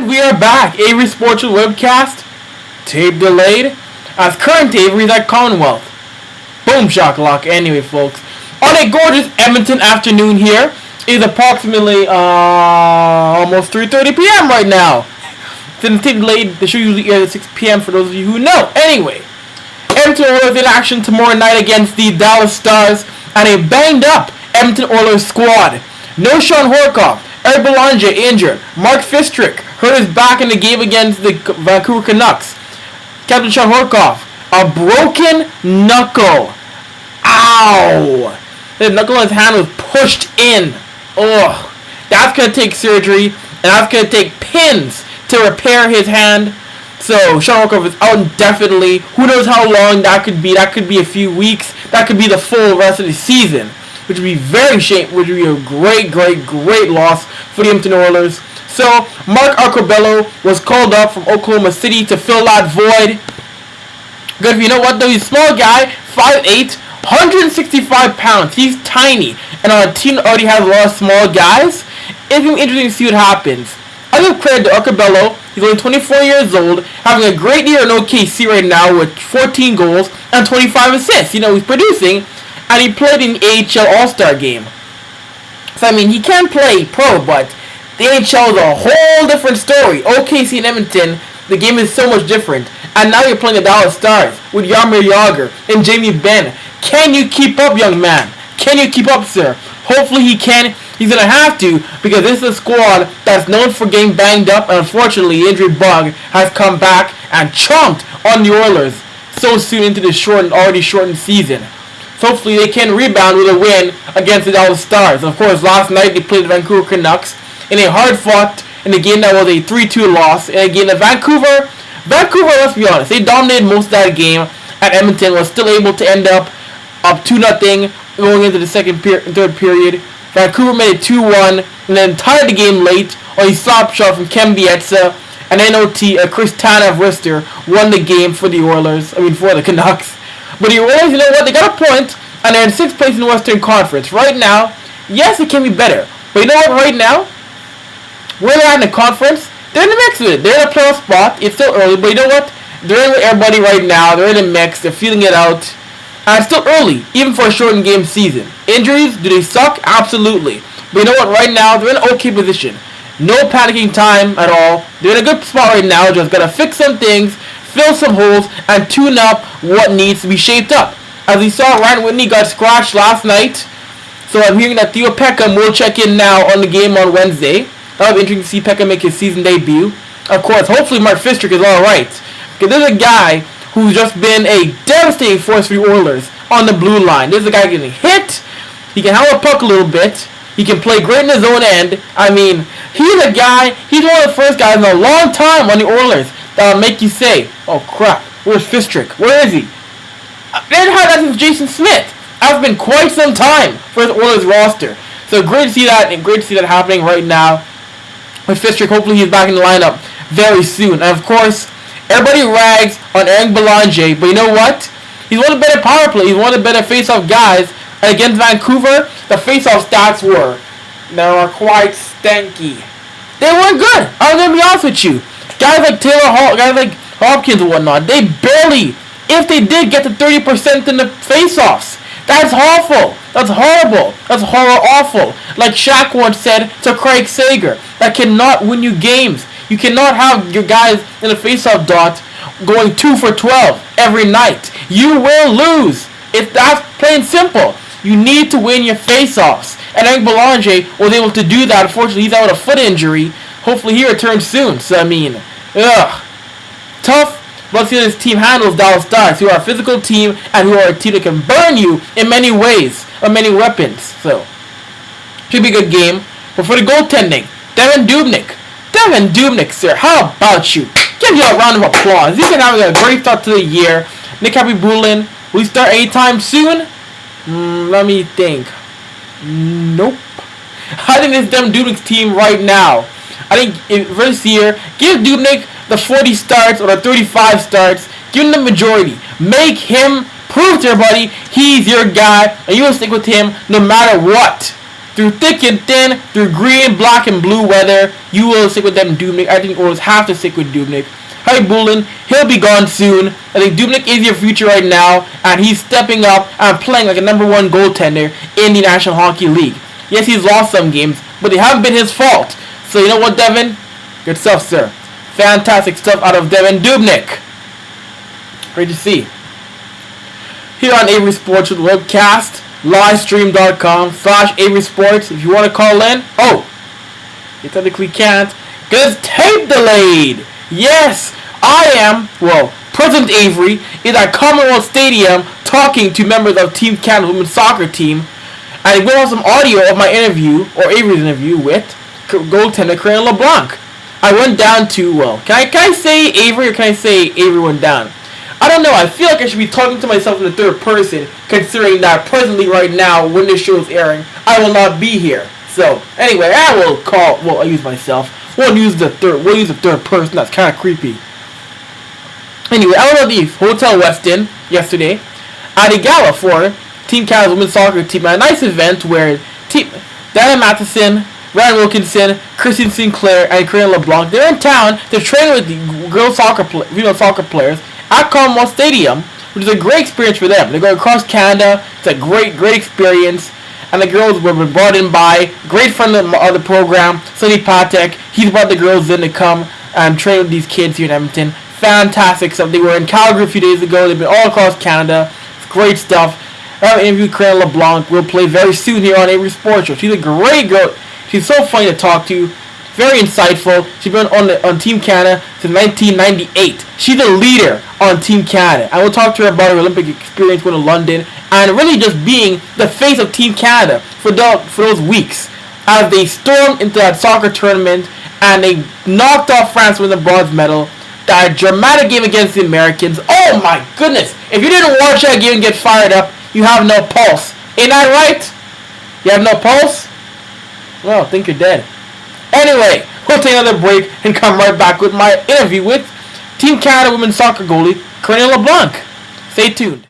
We are back. Avry Sports Webcast. Tape delayed. As current Avry is at Commonwealth. Boom shakalaka. Anyway, folks. On a gorgeous Edmonton afternoon here. It is approximately almost 3:30 p.m. right now. Since tape delayed, the show usually airs at 6 p.m. for those of you who know. Anyway. Edmonton Oilers in action tomorrow night against the Dallas Stars. And a banged up Edmonton Oilers squad. No Sean Horkoff. Eric Belanger injured. Mark Fistrick hurt his back in the game against the Vancouver Canucks. Captain Sean Horkoff, a broken knuckle. Ow! The knuckle in his hand was pushed in. Ugh. That's going to take surgery, and that's going to take pins to repair his hand. So, Sean Horkoff is out indefinitely. Who knows how long that could be. That could be a few weeks. That could be the full rest of the season. Which would be very shameful, which would be a great loss for the Edmonton Oilers. So, Mark Arcobello was called up from Oklahoma City to fill that void. Good, you know what though, he's a small guy, 5'8", 165 pounds. He's tiny, and on a team that already has a lot of small guys, it's going to be interesting to see what happens. I give credit to Arcobello. He's only 24 years old, having a great year in OKC right now with 14 goals and 25 assists. You know, he's producing. And he played in the AHL All-Star game. So, I mean, he can play pro, but the AHL is a whole different story. OKC and Edmonton, the game is so much different. And now you're playing the Dallas Stars with Jaromir Jagr and Jamie Benn. Can you keep up, young man? Can you keep up, sir? Hopefully he can. He's going to have to, because this is a squad that's known for getting banged up. And unfortunately, the injury bug has come back and chomped on the Oilers so soon into the already shortened season. So hopefully they can rebound with a win against the Dallas Stars. Of course, last night they played the Vancouver Canucks in a hard-fought, in a game that was a 3-2 loss. And again, Vancouver, let's be honest, they dominated most of that game, and Edmonton was still able to end up 2-0 going into the third period. Vancouver made it 2-1, and then tied the game late on a slap shot from Ken Bietsa, and NOT, Chris Tanev-Rister won the game for the for the Canucks. But the Oilers, you know what? They got a point, and they're in 6th place in the Western Conference. Right now, yes, it can be better. But you know what? Right now, where they're at in the conference, they're in the mix with it. They're in a playoff spot. It's still early, but you know what? They're in with everybody right now. They're in the mix. They're feeling it out. And it's still early, even for a shortened game season. Injuries, do they suck? Absolutely. But you know what? Right now, they're in an okay position. No panicking time at all. They're in a good spot right now. Just got to fix some things, fill some holes, and tune up what needs to be shaped up. As we saw, Ryan Whitney got scratched last night. So I'm hearing that Theo Peckham will check in now on the game on Wednesday. That'll be interesting to see Peckham make his season debut. Of course, hopefully Mark Fistrick is alright. Because there's a guy who's just been a devastating force for the Oilers on the blue line. There's a guy getting hit. He can handle a puck a little bit. He can play great in his own end. I mean, he's a guy, he's one of the first guys in a long time on the Oilers that'll make you say, oh crap, where's Fistrick? Where is he? They didn't have that since Jason Smith. That's been quite some time for the Oilers roster. So great to see that, and great to see that happening right now with Fistrick. Hopefully he's back in the lineup very soon. And of course, everybody rags on Eric Belanger, but you know what? He's one of the better power play. He's one of the better face-off guys. And against Vancouver, the face-off stats were quite stanky. They weren't good. I'm gonna be honest with you. Guys like Taylor Hall, guys like Hopkins and whatnot, they barely, if they did, get to 30% in the face-offs. That's awful. That's horrible. That's awful. Like Shaq once said to Craig Sager, that cannot win you games. You cannot have your guys in the face-off dot going 2 for 12 every night. You will lose. If that's plain simple. You need to win your face-offs. And Eric Belanger was able to do that. Unfortunately, he's out with a foot injury. Hopefully he returns soon. So, I mean, tough. But let's see how this team handles Dallas Stars, who are a physical team and who are a team that can burn you in many ways, or many weapons. So, should be a good game. But for the goaltending, Devin Dubnyk, sir, how about you? Give you a round of applause. He's been having a great start to the year. Nick Happy-Bulin, will he start anytime soon? Let me think. Nope. I think it's Devin Dubnyk's team right now. I think for this year, give Dubnyk the 40 starts or the 35 starts. Give him the majority. Make him prove to everybody he's your guy, and you will stick with him no matter what. through thick and thin, through green, black, and blue weather, you will stick with them, Dubnyk. I think Oilers have to stick with Dubnyk. Harry Bullen, he'll be gone soon. I think Dubnyk is your future right now, and he's stepping up and playing like a #1 goaltender in the National Hockey League. Yes, he's lost some games, but they haven't been his fault. So you know what, Devin? Good stuff, sir. Fantastic stuff out of Devin Dubnyk. Great to see. Here on Avry Sports with Webcast, livestream.com/Avry Sports. If you want to call in, you technically can't, because tape delayed. Yes, I am, President Avry is at Commonwealth Stadium talking to members of Team Canada Women's Soccer Team, and we'll have some audio of my interview, or Avery's interview, with goaltender Corinne LeBlanc. I went down to, can I say Avry, or can I say Avry went down? I don't know, I feel like I should be talking to myself in the third person, considering that presently right now, when this show is airing, I will not be here. So, anyway, I will use myself. We'll use the third person, that's kind of creepy. Anyway, I was at the Hotel Westin yesterday at a gala for Team Canada's Women's Soccer Team, a nice event where Diana Matheson, Ryan Wilkinson, Christine Sinclair, and Corinne LeBlanc, they're in town, they're training with the female soccer players at Commonwealth Stadium, which is a great experience for them. They're going across Canada, it's a great experience, and the girls were brought in by great friend of the program, Sonny Patek. He's brought the girls in to come and train with these kids here in Edmonton. Fantastic stuff. They were in Calgary a few days ago. They've been all across Canada. It's great stuff. I interviewed Corinne LeBlanc. We'll play very soon here on Avry Sports Show. She's a great girl. She's so funny to talk to. Very insightful. She's been on Team Canada since 1998. She's a leader on Team Canada. I will talk to her about her Olympic experience going to London and really just being the face of Team Canada for those weeks as they stormed into that soccer tournament and they knocked off France with the bronze medal. That dramatic game against the Americans. Oh my goodness! If you didn't watch that game and get fired up, you have no pulse. Ain't that right? You have no pulse? Well, I think you're dead. Anyway, we'll take another break and come right back with my interview with Team Canada Women's Soccer goalie, Corinne LeBlanc. Stay tuned.